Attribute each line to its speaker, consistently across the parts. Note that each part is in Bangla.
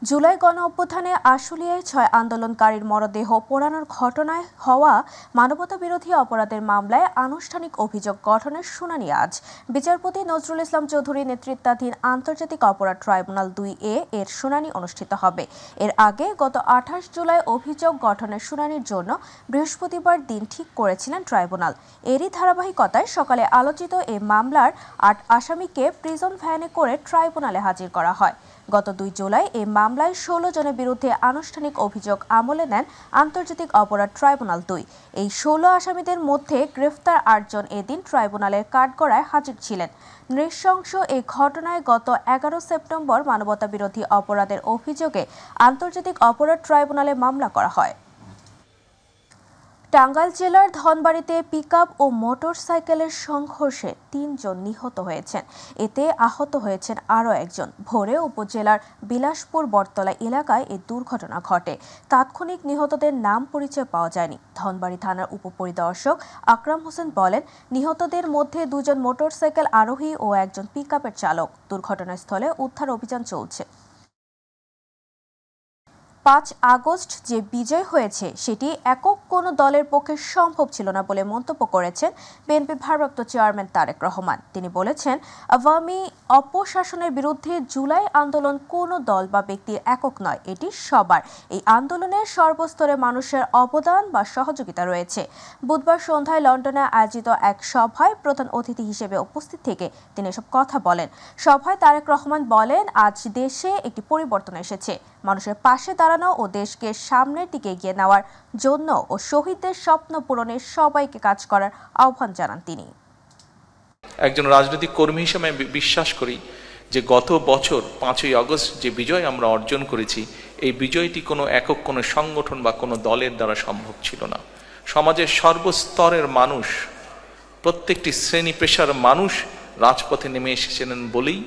Speaker 1: জুলাই গণ অভ্যুত্থানে আশুলিয়ায় ৬ আন্দোলনকারীর মরদেহ পোড়ানোর ঘটনায় হওয়া মানবতাবিরোধী অপরাধের মামলায় আনুষ্ঠানিক অভিযোগ গঠনের শুনানি আজ। বিচারপতি নজরুল ইসলাম চৌধুরী নেতৃত্বাধীন আন্তর্জাতিক অপরাধ ট্রাইব্যুনাল 2A এর শুনানি অনুষ্ঠিত হবে। এর আগে গত ২৮ জুলাই অভিযোগ গঠনের শুনানির জন্য বৃহস্পতিবার দিন ঠিক করেছিলেন ট্রাইব্যুনাল। এরই ধারাবাহিকতায় সকালে আলোচিত এই মামলার ৮ আসামিকে প্রিজন ভ্যানে করে ট্রাইব্যুনালে হাজির করা হয়। গত ২ জুলাই এই মামলায় ১৬ জনের বিরুদ্ধে আনুষ্ঠানিক অভিযোগ আমলে নেন আন্তর্জাতিক অপরাধ ট্রাইব্যুনাল ২। এই ১৬ আসামিদের মধ্যে গ্রেফতার ৮ জন এদিন ট্রাইব্যুনালের কাঠগড়ায় হাজির ছিলেন। নৃশংস এই ঘটনায় গত ১১ সেপ্টেম্বর মানবতাবিরোধী অপরাধের অভিযোগে আন্তর্জাতিক অপরাধ ট্রাইব্যুনালে মামলা করা হয়। টাঙ্গাইল জেলার ধনবাড়ীতে পিকআপ ও মোটরসাইকেলের সংঘর্ষে ৩ জন নিহত হয়েছেন। এতে আহত হয়েছেন আরও একজন। ভোরে উপজেলার বিলাসপুর বটতলা এলাকায় এই দুর্ঘটনা ঘটে। তাৎক্ষণিক নিহতদের নাম পরিচয় পাওয়া যায়নি। ধনবাড়ী থানার উপপরিদর্শক আকরাম হোসেন বলেন, নিহতদের মধ্যে ২ জন মোটরসাইকেল আরোহী ও একজন পিকআপের চালক। দুর্ঘটনাস্থলে উদ্ধার অভিযান চলছে। ৫ আগস্ট যে বিজয় হয়েছে সেটি একক কোনো দলের পক্ষে সম্ভব ছিল না বলে মন্তব্য করেছেন বিএনপির ভারপ্রাপ্ত চেয়ারম্যান তারেক রহমান। তিনি বলেছেন, আওয়ামী অপশাসনের বিরুদ্ধে জুলাই আন্দোলন কোনো দল বা ব্যক্তির একক নয়, এটি সবার। এই আন্দোলনে সর্বস্তরের মানুষের অবদান বা সহযোগিতা রয়েছে। বুধবার সন্ধ্যায় লন্ডনে আয়োজিত এক সভায় প্রধান অতিথি হিসেবে উপস্থিত থেকে তিনি এসব কথা বলেন। সভায় তারেক রহমান বলেন, আজ দেশে একটি পরিবর্তন এসেছে। মানুষের পাশে দাঁড়ানো ও দেশকে সামনের দিকে এগিয়ে নেওয়ার জন্য ও শহীদদের স্বপ্ন পূরণে সবাইকে কাজ করার আহ্বান জানান তিনি।
Speaker 2: একজন রাজনৈতিক কর্মী হিসেবে বিশ্বাস করি যে গত বছর ৫ই আগস্ট যে বিজয় আমরা অর্জন করেছি, এই বিজয়টি কোনো একক কোনো সংগঠন বা কোনো দলের দ্বারা সম্ভব ছিল না। সমাজের সর্বস্তরের মানুষ, প্রত্যেকটি শ্রেণী পেশার মানুষ রাজপথে নেমে এসেছিলেন বলেই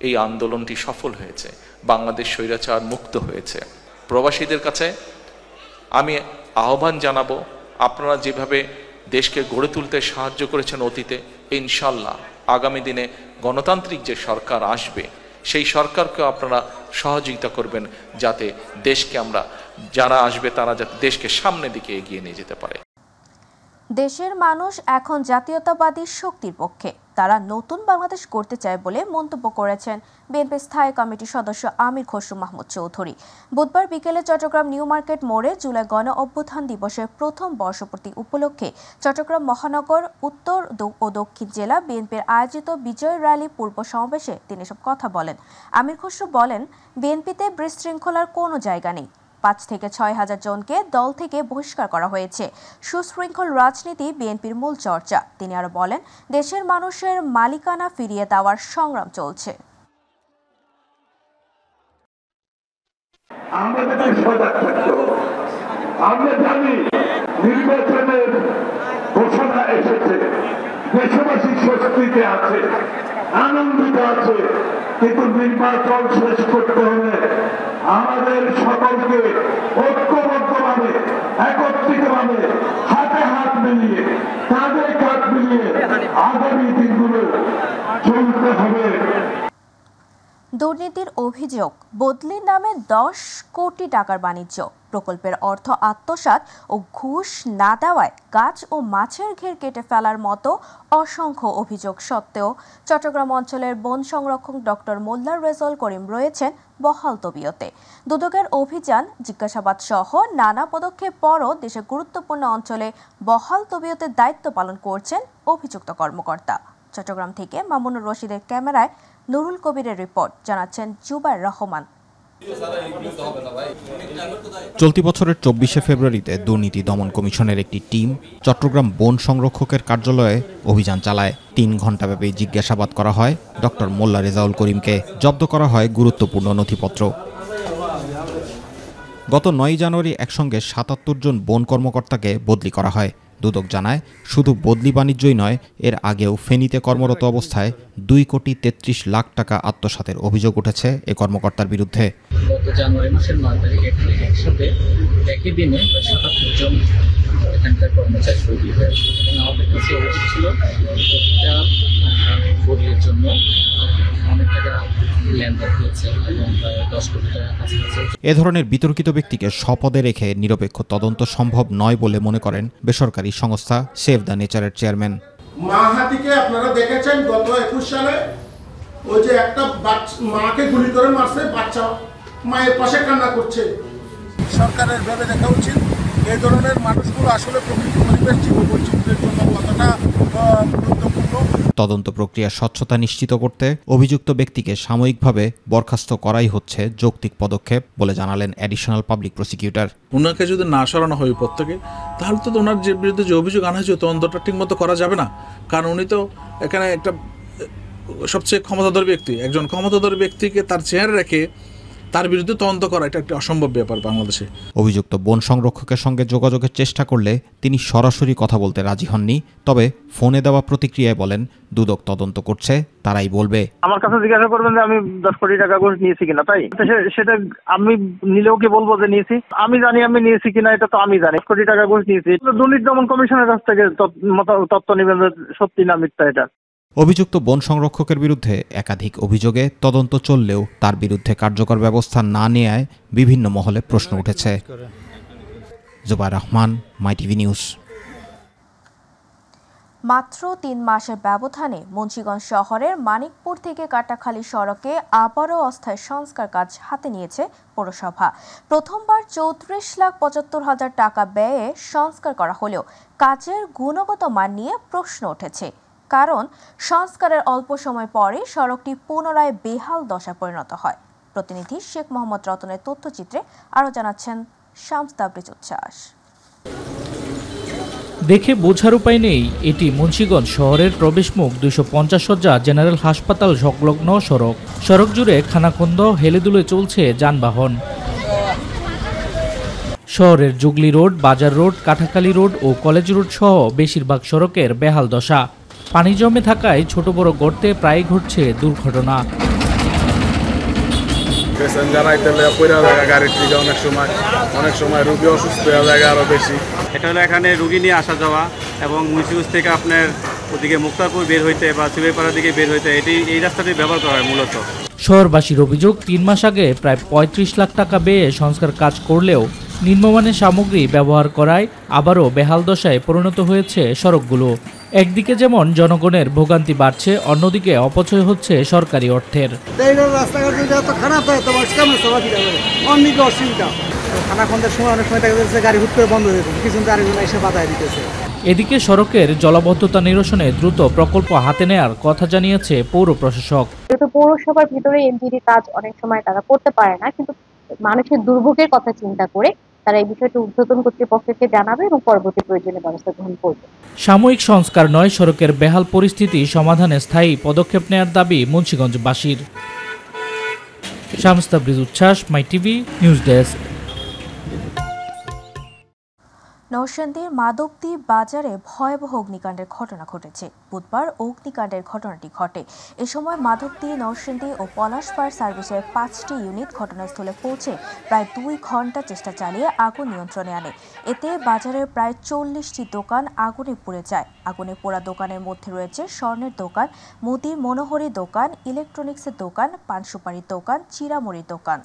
Speaker 2: এই আন্দোলনটি সফল হয়েছে। বাংলাদেশ স্বৈরাচার মুক্ত হয়েছে। প্রবাসীদের কাছে আমি আহ্বান জানাবো, আপনারা যেভাবে দেশকে গড়ে তুলতে সাহায্য করেছেন অতীতে, ইনশাল্লাহ আগামী দিনে গণতান্ত্রিক যে সরকার আসবে সেই সরকারকে আপনারা সহযোগিতা করবেন, যাতে দেশকে যারা আসবে তারা যাতে দেশকে সামনের দিকে এগিয়ে নিয়ে যেতে পারে।
Speaker 1: দেশের মানুষ এখন জাতীয়তাবাদী শক্তির পক্ষে। তারা নতুন বাংলাদেশ করতে চায় বলে মন্তব্য করেছেন বিএনপির স্থায়ী কমিটির সদস্য আমির খসরু মাহমুদ চৌধুরী। বুধবার বিকেলে চট্টগ্রাম নিউ মার্কেট মোড়ে জুলাই গণ অভ্যুত্থান দিবসের প্রথম বর্ষপূর্তি উপলক্ষে চট্টগ্রাম মহানগর উত্তর ও দক্ষিণ জেলা বিএনপির আয়োজিত বিজয় র্যালি পূর্ব সমাবেশে তিনি এসব কথা বলেন। আমির খসরু বলেন, বিএনপিতে বিশৃঙ্খলার কোনো জায়গা নেই। ৫ থেকে ৬ হাজার জনকে দল থেকে বহিষ্কার করা হয়েছে। সুশৃঙ্খল রাজনীতি বিএনপির মূল চর্চা। তিনি আরো বলেন, দেশের মানুষের মালিকানা ফিরিয়ে দেওয়ার সংগ্রাম চলছে।
Speaker 3: আমরা জানি নির্বাচনের ঘোষণা এসেছে, দেশবাসী স্বস্তিতে আছে, আনন্দিত আছে, কিন্তু নির্বাচন শেষ করতে হলে আমাদের সকলকে ঐক্যবদ্ধভাবে একত্রিতভাবে হাতে হাত মিলিয়ে কাঁধে কাঁধ মিলিয়ে আগামী দিনগুলো চলতে হবে।
Speaker 1: দুর্নীতির অভিযোগ, বদলির নামে ১০ কোটি টাকার বাণিজ্য, প্রকল্পের অর্থ আত্মসাৎ ও ঘুষ না দেওয়ায় গাছ ও মাছের ঘের কেটে ফেলার মতো অসংখ্য অভিযোগ সত্ত্বেও চট্টগ্রাম অঞ্চলের বন সংরক্ষক ডক্টর মোল্লা রেজাউল করিম রয়েছেন বহাল তবিয়তে। দুদকের অভিযান, জিজ্ঞাসাবাদ সহ নানা পদক্ষেপ পরও দেশের গুরুত্বপূর্ণ অঞ্চলে বহাল তবিয়তের দায়িত্ব পালন করছেন অভিযুক্ত কর্মকর্তা। চট্টগ্রাম থেকে মামুনুর রশিদের ক্যামেরায় নুরুল কবিরের রিপোর্ট, জানাচ্ছেন জুবাইর রহমান।
Speaker 4: চলতি বছরের ২৪শে ফেব্রুয়ারিতে দুর্নীতি দমন কমিশনের একটি টিম চট্টগ্রাম বন সংরক্ষকের কার্যালয়ে অভিযান চালায়। ৩ ঘণ্টাব্যাপী জিজ্ঞাসাবাদ করা হয় ডক্টর মোল্লা রেজাউল করিমকে। জব্দ করা হয় গুরুত্বপূর্ণ নথিপত্র। গত ৯ জানুয়ারি একসঙ্গে ৭৭ জন বন কর্মকর্তাকে বদলি করা হয়। দুদক জানায়, শুধু বদলি বাণিজ্যই নয়, এর আগেও ফেনীতে কর্মরত অবস্থায় ২ কোটি ৩৩ লাখ টাকা আত্মসাতের অভিযোগ উঠেছে এ কর্মকর্তার বিরুদ্ধে।
Speaker 5: গত জানুয়ারি মাসের ৯ তারিখ একসাথে একই দিনে ৭৭ জন এখানকার কর্মচারী বদলি হয়েছে এবং আমাদের কাছে অভিযোগ ছিল প্রতিটা বদলির জন্য অনেক টাকা লেনদেন হয়েছে এবং প্রায় 10 কোটি টাকা কাছাকাছি।
Speaker 4: এ ধরনের বিতর্কিত ব্যক্তিকে স্বপদে রেখে নিরপেক্ষ তদন্ত সম্ভব নয় বলে মনে করেন বেসরকারি সংস্থা সেভ দ্য নেচারের চেয়ারম্যান।
Speaker 6: মাহাতিকে আপনারা দেখেছেন গত 21 সালে ওই যে একটা মাকে গুলি করে মারছে, বাচ্চা মায়ের পাশে কান্না করছে। সরকারের ভেবে দেখা উচিত এই ধরনের মানুষগুলো আসলে প্রকৃতি পরিবেশ জীববৈচিত্র্যের জন্য কতটা গুরুত্বপূর্ণ।
Speaker 4: তদন্ত প্রক্রিয়ার স্বচ্ছতা নিশ্চিত করতে অভিযুক্ত ব্যক্তিকে সাময়িকভাবে বরখাস্ত করাই হচ্ছে যৌক্তিক পদক্ষেপ বলে জানালেন অ্যাডিশনাল পাবলিক প্রসিকিউটর।
Speaker 7: ওনাকে যদি না সরানো হয় পদ থেকে, তাহলে তো ওনার যে বিরুদ্ধে যে অভিযোগ আনা হয়েছে তদন্তটা ঠিক মতো করা যাবে না। কারণ উনি তো এখানে একটা সবচেয়ে ক্ষমতাধর ব্যক্তি, একজন ক্ষমতাধর ব্যক্তিকে তার চেয়ারে রেখে তার বিরুদ্ধে তদন্ত করা এটা একটা অসম্ভব ব্যাপার বাংলাদেশে।
Speaker 4: অভিযুক্ত বন সংরক্ষকের সঙ্গে যোগাযোগের চেষ্টা করলে তিনি সরাসরি কথা বলতে রাজি হননি। তবে ফোনে দেওয়া প্রতিক্রিয়ায় বলেন, দুদক তদন্ত করছে, তারাই বলবে।
Speaker 8: আমার কাছে জিজ্ঞাসা করবেন যে আমি 10 কোটি টাকা ঘুষ নিয়েছি কিনা, তাই সেটা আমি নিলেও কি বলবো যে নিয়েছি? আমি জানি আমি নিয়েছি কিনা, এটা তো আমি জানি। 10 কোটি টাকা ঘুষ নিয়েছি। দুর্নীতি দমন কমিশনের কাছ থেকে তথ্য নেবেন সত্যি না মিথ্যা এটা।
Speaker 4: অভিযুক্ত বন সংরক্ষকের বিরুদ্ধে একাধিক অভিযোগে তদন্ত চললেও তার বিরুদ্ধে কার্যকর ব্যবস্থা না নেয়ায় বিভিন্ন মহলে প্রশ্ন উঠেছে। Zubair Rahman, MyTV news.
Speaker 1: মাত্র 3 মাসের ব্যবধানে মুন্সিগঞ্জ শহরের মানিকপুর থেকে কাটাখালী সড়কে আবারও অস্থায়ী সংস্কার কাজ হাতে নিয়েছে পৌরসভা। প্রথমবার 34,75,000 টাকা ব্যয়ে সংস্কার করা হলেও কাজের গুণগত মান নিয়ে প্রশ্ন উঠেছে। কারণ সংস্কারের অল্প সময় পরে সড়কটি পুনরায় বেহাল দশায় পরিণত হয়। প্রতিনিধি শেখ মোহাম্মদ রতনের তথ্যচিত্রে আরও জানাচ্ছেন শামস তাবরিজ উচ্ছ্বাস।
Speaker 9: দেখে বোঝার উপায় নেই, এটি মুন্সিগঞ্জ শহরের প্রবেশমুখ 250 শয্যা জেনারেল হাসপাতাল সংলগ্ন সড়ক। সড়ক জুড়ে খানাখন্দ হেলেদুলে চলছে যানবাহন। শহরের জুগলি রোড, বাজার রোড, কাটাখালী রোড ও কলেজ রোড সহ বেশিরভাগ সড়কের বেহাল দশা। পানি জমে থাকায় ছোট বড় গর্তে প্রায় ঘটছে দুর্ঘটনা।
Speaker 10: অনেক সময় রোগী অসুস্থ হয়ে যায় আরো বেশি। এটা হলো এখানে রোগী নিয়ে আসা যাওয়া এবং মুন্সিগঞ্জ থেকে আপনার ওদিকে মুক্তারপুর বের হইতে বা সুবেপাড়ার দিকে বের হইতে এই রাস্তাটি ব্যবহার করা হয় মূলত।
Speaker 9: শহরবাসীর অভিযোগ, 3 মাস আগে প্রায় 35 লাখ টাকা ব্যয়ে সংস্কার কাজ করলেও নিম্নমানের সামগ্রী ব্যবহার করায় আবারও বেহাল দশায় পরিণত হয়েছে সড়কগুলো। একদিকে যেমন জনগণের ভোগান্তি বাড়ছে, অন্যদিকে অপচয় হচ্ছে সরকারি অর্থের। এদিকে সড়কের জলাবদ্ধতা নিরসনে দ্রুত প্রকল্প হাতে নেয়ার কথা জানিয়েছে পৌর প্রশাসক।
Speaker 11: যেহেতু পৌরসভার ভিতরে এমপিডি কাজ অনেক সময় তারা করতে পারে না, কিন্তু মানুষের দুর্ভোগের কথা চিন্তা করে তারা এই বিষয়টি ঊর্ধ্বতন কর্তৃপক্ষকে জানাবে এবং পরবর্তী প্রয়োজনীয় ব্যবস্থা গ্রহণ করবে।
Speaker 9: সাময়িক সংস্কার নয়, সড়কের বেহাল পরিস্থিতি সমাধানে স্থায়ী পদক্ষেপ নেওয়ার দাবি মুন্সিগঞ্জবাসীর। শামস তাবরিজ উচ্ছ্বাস, মাইটিভি নিউজ ডেস্ক।
Speaker 1: নরসিংদীর মাধবদী বাজারে ভয়াবহ অগ্নিকাণ্ডের ঘটনা ঘটেছে। বুধবার অগ্নিকাণ্ডের ঘটনাটি ঘটে। এ সময় মাধবদী, নরসিংদী ও পলাশ ফায়ার সার্ভিসের 5টি ইউনিট ঘটনাস্থলে পৌঁছে প্রায় 2 ঘন্টা চেষ্টা চালিয়ে আগুন নিয়ন্ত্রণে আনে। এতে বাজারের প্রায় 40টি দোকান আগুনে পুড়ে যায়। আগুনে পোড়া দোকানের মধ্যে রয়েছে স্বর্ণের দোকান, মুদির মনোহরি দোকান, ইলেকট্রনিক্সের দোকান, পান সুপারির দোকান, চিরামুড়ির দোকান।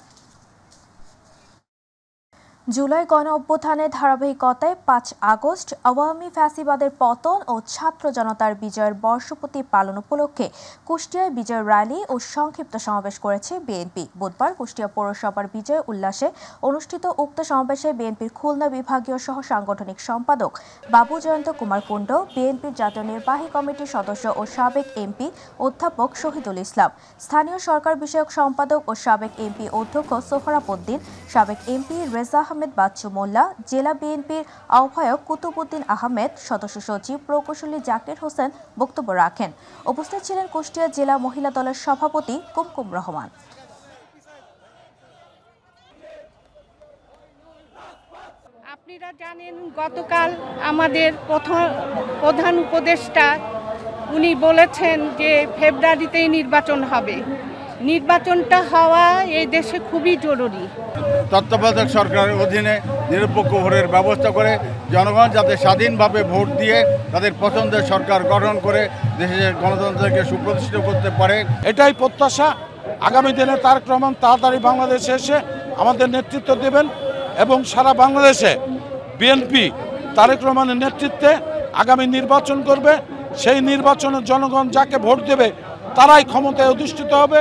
Speaker 1: জুলাই গণ অভ্যুত্থানের ধারাবাহিকতায় 5 আগস্ট আওয়ামী ফ্যাসিবাদের পতন ও ছাত্র জনতার বিজয়ের বর্ষপূর্তি পালন উপলক্ষে কুষ্টিয়ায় বিজয় র্যালি ও সংক্ষিপ্ত সমাবেশ করেছে বিএনপি। বুধবার কুষ্টিয়া পৌরসভার বিজয় উল্লাসে অনুষ্ঠিত উক্ত সমাবেশে বিএনপির খুলনা বিভাগীয় সহ সাংগঠনিক সম্পাদক বাবু জয়ন্ত কুমার কুণ্ড, বিএনপির জাতীয় নির্বাহী কমিটির সদস্য ও সাবেক এমপি অধ্যাপক শহীদুল ইসলাম, স্থানীয় সরকার বিষয়ক সম্পাদক ও সাবেক এমপি অধ্যক্ষ সোহরাব উদ্দিন, সাবেক এমপি রেজা আহমেদ বাচ্চু মোল্লা, জেলা বিএনপির আহ্বায়ক কুতুবউদ্দিন আহমেদ, সদস্য সচিব প্রকৌশলী জাকির হোসেন বক্তব্য রাখেন। উপস্থিত ছিলেন কুষ্টিয়া জেলা মহিলা দলের সভাপতি কুমকুম রহমান।
Speaker 12: আপনারা জানেন, গতকাল আমাদের প্রধান উপদেষ্টা উনি বলেছেন যে ফেব্রুয়ারিতেই নির্বাচন হবে। নির্বাচনটা হওয়া এই দেশে খুবই জরুরি।
Speaker 13: তত্ত্বাবধায়ক সরকারের অধীনে নিরপেক্ষ ভোটের ব্যবস্থা করে জনগণ যাতে স্বাধীনভাবে ভোট দিয়ে তাদের পছন্দের সরকার গঠন করে দেশের গণতন্ত্রকে সুপ্রতিষ্ঠিত করতে পারে,
Speaker 14: এটাই প্রত্যাশা। আগামী দিনে তারেক রহমান তাড়াতাড়ি বাংলাদেশে এসে আমাদের নেতৃত্ব দেবেন এবং সারা বাংলাদেশে বিএনপি তারেক রহমানের নেতৃত্বে আগামী নির্বাচন করবে। সেই নির্বাচনে জনগণ যাকে ভোট দেবে তারাই ক্ষমতায় অধিষ্ঠিত হবে।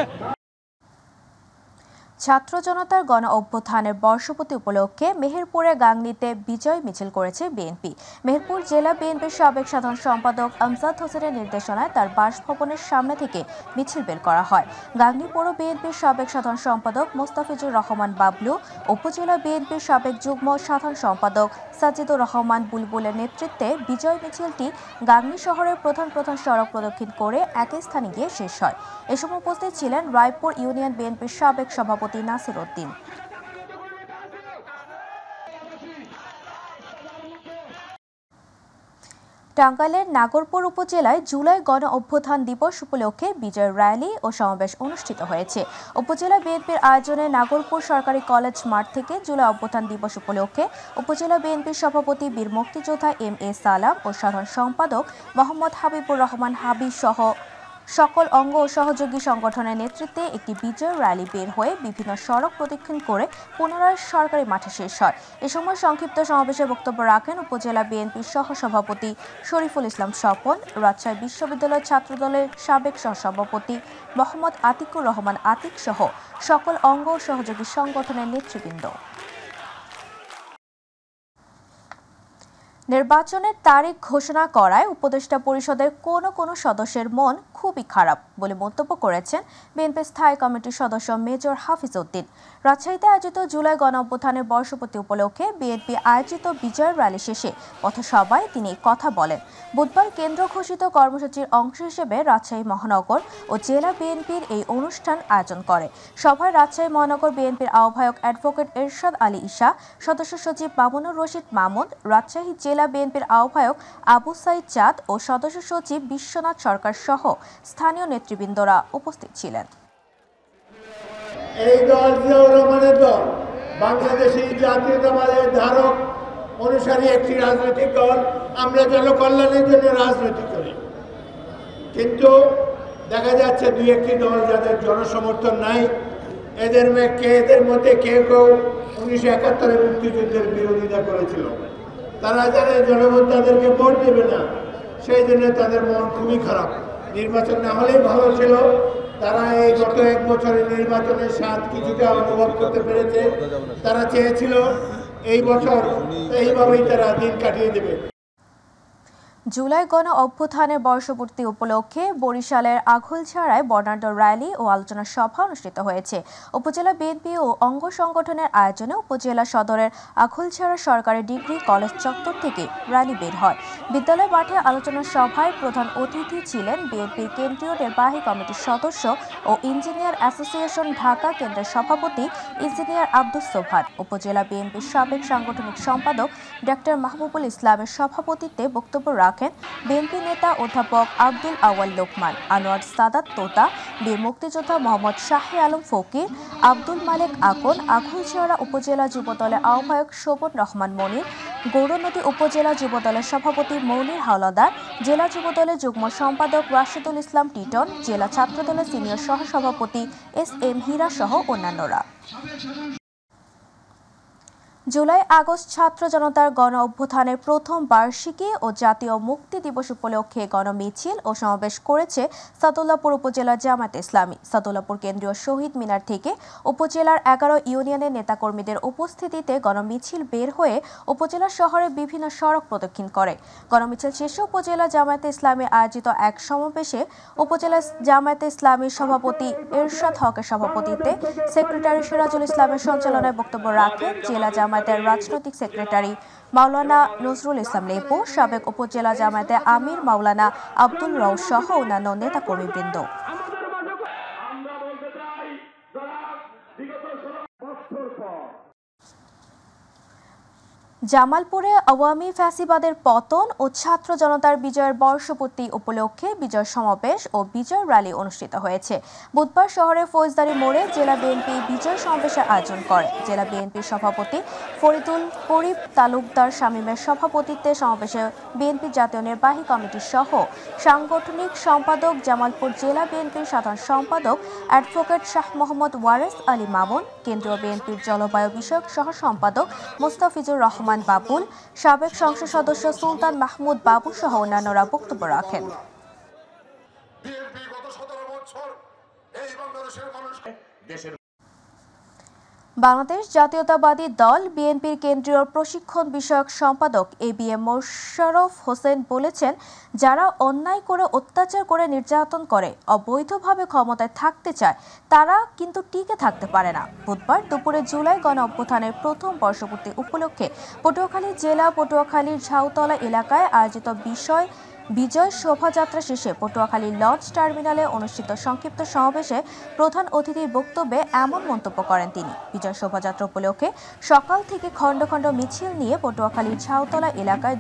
Speaker 1: ছাত্র জনতার গণ অভ্যুত্থানের বর্ষপূর্তি উপলক্ষে মেহেরপুরে গাংনীতে বিজয় মিছিল করেছে বিএনপি। মেহেরপুর জেলা বিএনপির সাবেক সাধারণ সম্পাদক আমজাদ হোসেনের নির্দেশনায় তার বাসভবনের সামনে থেকে মিছিল বের করা হয়। গাংনী পৌর বিএনপির সাবেক সাধারণ সম্পাদক মোস্তাফিজুর রহমান বাবলু, উপজেলা বিএনপির সাবেক যুগ্ম সাধারণ সম্পাদক সাজিদুর রহমান বুলবুলের নেতৃত্বে বিজয় মিছিলটি গাংনী শহরের প্রধান প্রধান সড়ক প্রদক্ষিণ করে একই স্থানে গিয়ে শেষ হয়। এ সময় উপস্থিত ছিলেন রায়পুর ইউনিয়ন বিএনপির সাবেক সভাপতি নাসির উদ্দিন। টাঙ্গাইলের নাগরপুর উপজেলায় জুলাই গণ অভ্যুত্থান দিবস উপলক্ষে বিজয় র্যালি ও সমাবেশ অনুষ্ঠিত হয়েছে। উপজেলা বিএনপির আয়োজনে নাগরপুর সরকারি কলেজ মাঠ থেকে জুলাই অভ্যুত্থান দিবস উপলক্ষে উপজেলা বিএনপির সভাপতি বীর মুক্তিযোদ্ধা এম.এ. সালাম ও সাধারণ সম্পাদক মোহাম্মদ হাবিবুর রহমান হাবিব সহ সকল অঙ্গ ও সহযোগী সংগঠনের নেতৃত্বে একটি বিজয় র্যালি বের হয়ে বিভিন্ন সড়ক প্রদক্ষিণ করে পুনরায় সরকারি মাঠে শেষ হয়। এ সময় সংক্ষিপ্ত সমাবেশে বক্তব্য রাখেন উপজেলা বিএনপির সহসভাপতি শরীফুল ইসলাম স্বপন, রাজশাহী বিশ্ববিদ্যালয় ছাত্রদলের সাবেক সহসভাপতি মোহাম্মদ আতিকুর রহমান আতিক সহ সকল অঙ্গ ও সহযোগী সংগঠনের নেতৃবৃন্দ। নির্বাচনের তারিখ ঘোষণা করায় উপদেষ্টা পরিষদের কোনো সদস্যের মন খুবই খারাপ বলে মন্তব্য করেছেন বিএনপির স্থায়ী কমিটির সদস্য মেজর হাফিজ উদ্দিন। রাজশাহীতে আয়োজিত জুলাই গণ অভ্যুত্থানের বর্ষপূর্তি উপলক্ষে বিএনপি আয়োজিত বিজয় র্যালি শেষে পথসভায় তিনি কথা বলেন। বুধবার কেন্দ্র ঘোষিত কর্মসূচির অংশ হিসেবে রাজশাহী মহানগর ও জেলা বিএনপির এই অনুষ্ঠান আয়োজন করে। সভায় রাজশাহী মহানগর বিএনপির আহ্বায়ক অ্যাডভোকেট এরশাদ আলী ঈশা, সদস্য সচিব মামুনুর রশিদ মামুন, রাজশাহী জেলা বিএনপির আহ্বায়ক আবু সাইদ চাঁদ ও সদস্য সচিব বিশ্বনাথ সরকার সহ স্থানীয় নেতৃবৃন্দরা উপস্থিত ছিলেন।
Speaker 15: এই দল জিয়াউর রহমানের দল, বাংলাদেশি জাতীয়তাবাদের ধারক অনুসারী একটি রাজনৈতিক দল। আমরা জনকল্যাণের জন্য রাজনীতি করি, কিন্তু দেখা যাচ্ছে দুই একটি দল যাদের জনসমর্থন নাই, এদের মধ্যে কেউ 1971 মুক্তিযুদ্ধের বিরোধিতা করেছিল। তারা জানে জনগণ তাদেরকে ভোট দেবে না, সেই জন্য তাদের মন খুবই খারাপ। নির্বাচন না হলেই ভালো ছিল। তারা এই গত এক বছরের নির্বাচনের স্বাদ কিছুটা অনুভব করতে পেরেছে। তারা চেয়েছিল এই বছর এইভাবেই তারা দিন কাটিয়ে দেবে।
Speaker 1: জুলাই গণ অভ্যুত্থানের বর্ষপূর্তি উপলক্ষে বরিশালের আঘুলছাড়ায় বর্ণাঢ্য র্যালি ও আলোচনা সভা অনুষ্ঠিত হয়েছে। উপজেলা বিএনপি ও অঙ্গ সংগঠনের আয়োজনে উপজেলা সদরের আঘুলছাড়া সরকারি ডিগ্রি কলেজ চত্বর থেকে র্যালি বের হয়। বিদ্যালয় মাঠে আলোচনা সভায় প্রধান অতিথি ছিলেন বিএনপির কেন্দ্রীয় নির্বাহী কমিটির সদস্য ও ইঞ্জিনিয়ার অ্যাসোসিয়েশন ঢাকা কেন্দ্রের সভাপতি ইঞ্জিনিয়ার আব্দুস সোবহান। উপজেলা বিএনপির সাবেক সাংগঠনিক সম্পাদক ডক্টর মাহবুবুল ইসলামের সভাপতিত্বে বক্তব্য রাখেন বিএনপি নেতা অধ্যাপক আব্দুল আওয়াল লোকমান, আনোয়ার সাদাত তোতা, বীর মুক্তিযোদ্ধা মোহাম্মদ শাহে আলম ফকির, আব্দুল মালেক আকন, আঘুলছড়া উপজেলা যুবদলের আহ্বায়ক শোভন রহমান মনির, গৌরনদী উপজেলা যুবদলের সভাপতি মৌনির হাওলাদার, জেলা যুবদলের যুগ্ম সম্পাদক রাশেদুল ইসলাম টিটন, জেলা ছাত্রদলের সিনিয়র সহসভাপতি এস.এম. হীরা সহ অন্যান্যরা। জুলাই আগস্ট ছাত্র জনতার গণ অভ্যুত্থানের প্রথম বার্ষিকী ও জাতীয় মুক্তি দিবস উপলক্ষে গণমিছিল ও সমাবেশ করেছে সাদুল্লাপুর উপজেলা জামায়াতে ইসলামী। সাদুল্লাপুর কেন্দ্রীয় শহীদ মিনার থেকে উপজেলার 11 ইউনিয়নের নেতাকর্মীদের উপস্থিতিতে গণমিছিল বের হয়ে উপজেলা শহরে বিভিন্ন সড়ক প্রদক্ষিণ করে। গণমিছিল শেষে উপজেলা জামায়াতে ইসলামী আয়োজিত এক সমাবেশে উপজেলা জামায়াতে ইসলামীর সভাপতি এরশাদ হকের সভাপতিত্বে সেক্রেটারি সিরাজুল ইসলামের সঞ্চালনায় বক্তব্য রাখেন জেলা জামায়াতের রাজনৈতিক সেক্রেটারি মাওলানা নজরুল ইসলাম লেপু, সাবেক উপজেলা জামায়াতে আমির মাওলানা আব্দুল রউফ সহ অন্যান্য নেতাকর্মীবৃন্দ। জামালপুরে আওয়ামী ফ্যাসিবাদের পতন ও ছাত্র জনতার বিজয়ের বর্ষপূর্তি উপলক্ষে বিজয় সমাবেশ ও বিজয় র্যালি অনুষ্ঠিত হয়েছে। বুধবার শহরের ফৌজদারি মোড়ে জেলা বিএনপি বিজয় সমাবেশের আয়োজন করে। জেলা বিএনপির সভাপতি ফরিদুল করিম তালুকদার শামীমের সভাপতিত্বে সমাবেশে বিএনপি জাতীয় নির্বাহী কমিটি সহ সাংগঠনিক সম্পাদক, জামালপুর জেলা বিএনপির সাধারণ সম্পাদক অ্যাডভোকেট শাহ মোহাম্মদ ওয়ারেস আলী মামুন, কেন্দ্রীয় বিএনপির জলবায়ু বিষয়ক সহ সম্পাদক মোস্তাফিজুর রহমান বাবুল, সাবেক সংসদ সদস্য সুলতান মাহমুদ বাবু সহ অন্যান্যরা বক্তব্য রাখেন। বাংলাদেশ জাতীয়তাবাদী দল বিএনপির কেন্দ্রীয় প্রশিক্ষণ বিষয়ক সম্পাদক এবিএম মোশাররফ হোসেন বলেছেন, যারা অন্যায় করে, অত্যাচার করে, নির্যাতন করে, অবৈধভাবে ক্ষমতায় থাকতে চায়, তারা কিন্তু টিকে থাকতে পারে না। বুধবার দুপুরে জুলাই গণ অভ্যুত্থানের প্রথম বর্ষপূর্তি উপলক্ষে পটুয়াখালী জেলা পটুয়াখালীর ঝাউতলা এলাকায় আয়োজিত বিজয় শোভাযাত্রা শেষে পটুয়াখালী লঞ্চ টার্মিনালে অনুষ্ঠিত সংক্ষিপ্ত সমাবেশে প্রধান অতিথির বক্তব্যে এমন মন্তব্য করেন তিনি। বিজয় শোভাযাত্রা উপলক্ষে সকাল থেকে খণ্ড খণ্ড মিছিল নিয়ে পটুয়াখালীর ঝাউতলা এলাকায়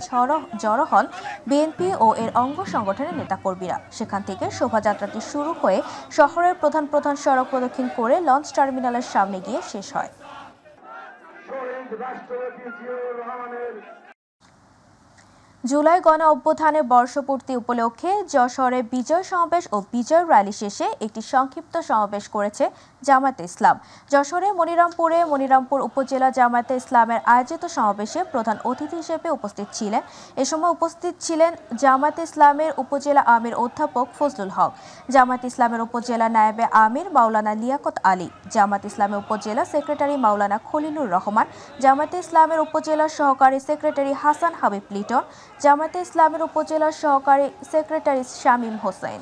Speaker 1: জড়ো হন বিএনপি ও এর অঙ্গ সংগঠনের নেতাকর্মীরা। সেখান থেকে শোভাযাত্রাটি শুরু হয়ে শহরের প্রধান সড়ক প্রদক্ষিণ করে লঞ্চ টার্মিনালের সামনে গিয়ে শেষ হয়। জুলাই গণ অভ্যুত্থানের বর্ষপূর্তি উপলক্ষে যশোরে বিজয় সমাবেশ ও বিজয় র্যালি শেষে একটি সংক্ষিপ্ত সমাবেশ করেছে জামায়াতে ইসলাম। যশোরে মনিরামপুর উপজেলা জামায়াতে ইসলামের আয়োজিত সমাবেশে প্রধান অতিথি হিসেবে উপস্থিত ছিলেন। এ সময় উপস্থিত ছিলেন জামায়াতে ইসলামের উপজেলা আমির অধ্যাপক ফজলুল হক, জামায়াতে ইসলামের উপজেলা নায়েবে আমির মাওলানা লিয়াকত আলী, জামায়াতে ইসলামের উপজেলা সেক্রেটারি মাওলানা খলিলুর রহমান, জামায়াতে ইসলামের উপজেলা সহকারী সেক্রেটারি হাসান হাবিব লিটন, জামায়াতে ইসলামের উপজেলা সহকারী সেক্রেটারি শামীম হোসেন।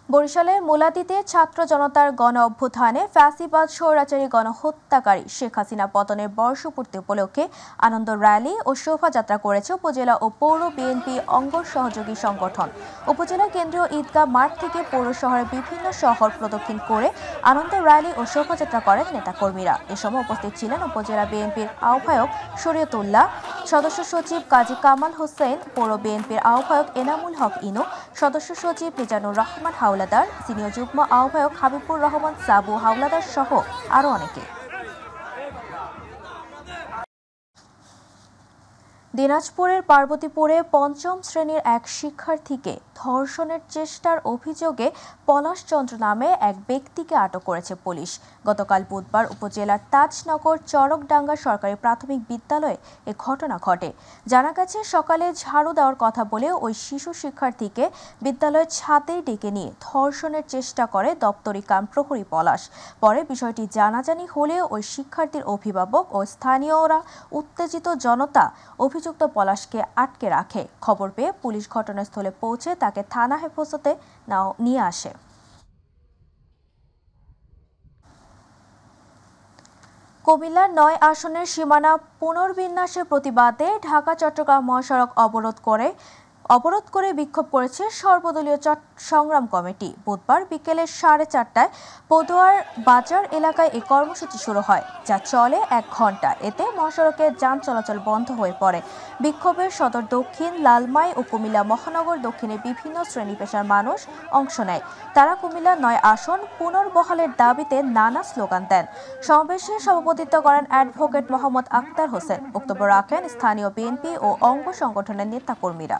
Speaker 1: বরিশালের মুলাদিতে ছাত্র জনতার গণ অভ্যুত্থানে ফ্যাসিবাদ স্বৈরাচারী গণহত্যাকারী শেখ হাসিনা পতনের বর্ষপূর্তি উপলক্ষে আনন্দ র্যালি ও শোভাযাত্রা করেছে উপজেলা ও পৌর বিএনপি অঙ্গ সহযোগী সংগঠন। উপজেলা কেন্দ্রীয় ঈদগাহ মাঠ থেকে পৌর শহরের বিভিন্ন শহর প্রদক্ষিণ করে আনন্দ র্যালি ও শোভাযাত্রা করেন নেতাকর্মীরা। এ সময় উপস্থিত ছিলেন উপজেলা বিএনপির আহ্বায়ক শরীয়তুল্লাহ, সদস্য সচিব কাজী কামাল হোসেন, পৌর বিএনপির আহ্বায়ক এনামুল হক ইনু, সদস্য সচিব মিজানুর রহমান হাওলাদার, সিনিয়র যুগ্ম আহ্বায়ক হাবিবুর রহমান সাবু হাওলাদার সহ আরো অনেকে। দিনাজপুরের পার্বতীপুরে পঞ্চম শ্রেণীর এক শিক্ষার্থীকে ধর্ষণের চেষ্টার অভিযোগে পলাশ চন্দ্র নামে এক ব্যক্তিকে আটক করেছে পুলিশ। গতকাল বুধবার উপজেলার তাজনগর চরকডাঙ্গা সরকারি প্রাথমিক বিদ্যালয়ে এ ঘটনা ঘটে। জানা গেছে, সকালে ঝাড়ু দেওয়ার কথা বলে ওই শিশু শিক্ষার্থীকে বিদ্যালয়ের ছাদে ডেকে নিয়ে ধর্ষণের চেষ্টা করে দপ্তরি কাম প্রহরী পলাশ। পরে বিষয়টি জানাজানি হলে ওই শিক্ষার্থীর অভিভাবক ও স্থানীয়রা উত্তেজিত জনতা অভিযুক্ত পলাশকে আটকে রাখে। খবর পেয়ে পুলিশ ঘটনাস্থলে পৌঁছে তাকে থানা হেফাজতে নিয়ে আসে। কুমিল্লার ৯ আসনের সীমানা পুনর্বিন্যাসের প্রতিবাদে ঢাকা চট্টগ্রাম মহাসড়ক অবরোধ করে বিক্ষোভ করেছে সর্বদলীয় সংগ্রাম কমিটি। বুধবার বিকেলে 4:30টায় পদুয়ার বাজার এলাকায় এই কর্মসূচি শুরু হয়, যা চলে 1 ঘন্টা। এতে মহাসড়কে যান চলাচল বন্ধ হয়ে পড়ে। বিক্ষোভে সদর দক্ষিণ, লালমাই ও কুমিল্লা মহানগর দক্ষিণে বিভিন্ন শ্রেণী পেশার মানুষ অংশ নেয়। তারা কুমিল্লা 9 আসন পুনর্বহালের দাবিতে নানা স্লোগান দেন। সমাবেশে সভাপতিত্ব করেন অ্যাডভোকেট মোহাম্মদ আক্তার হোসেন। বক্তব্য রাখেন স্থানীয় বিএনপি ও অঙ্গ সংগঠনের নেতাকর্মীরা।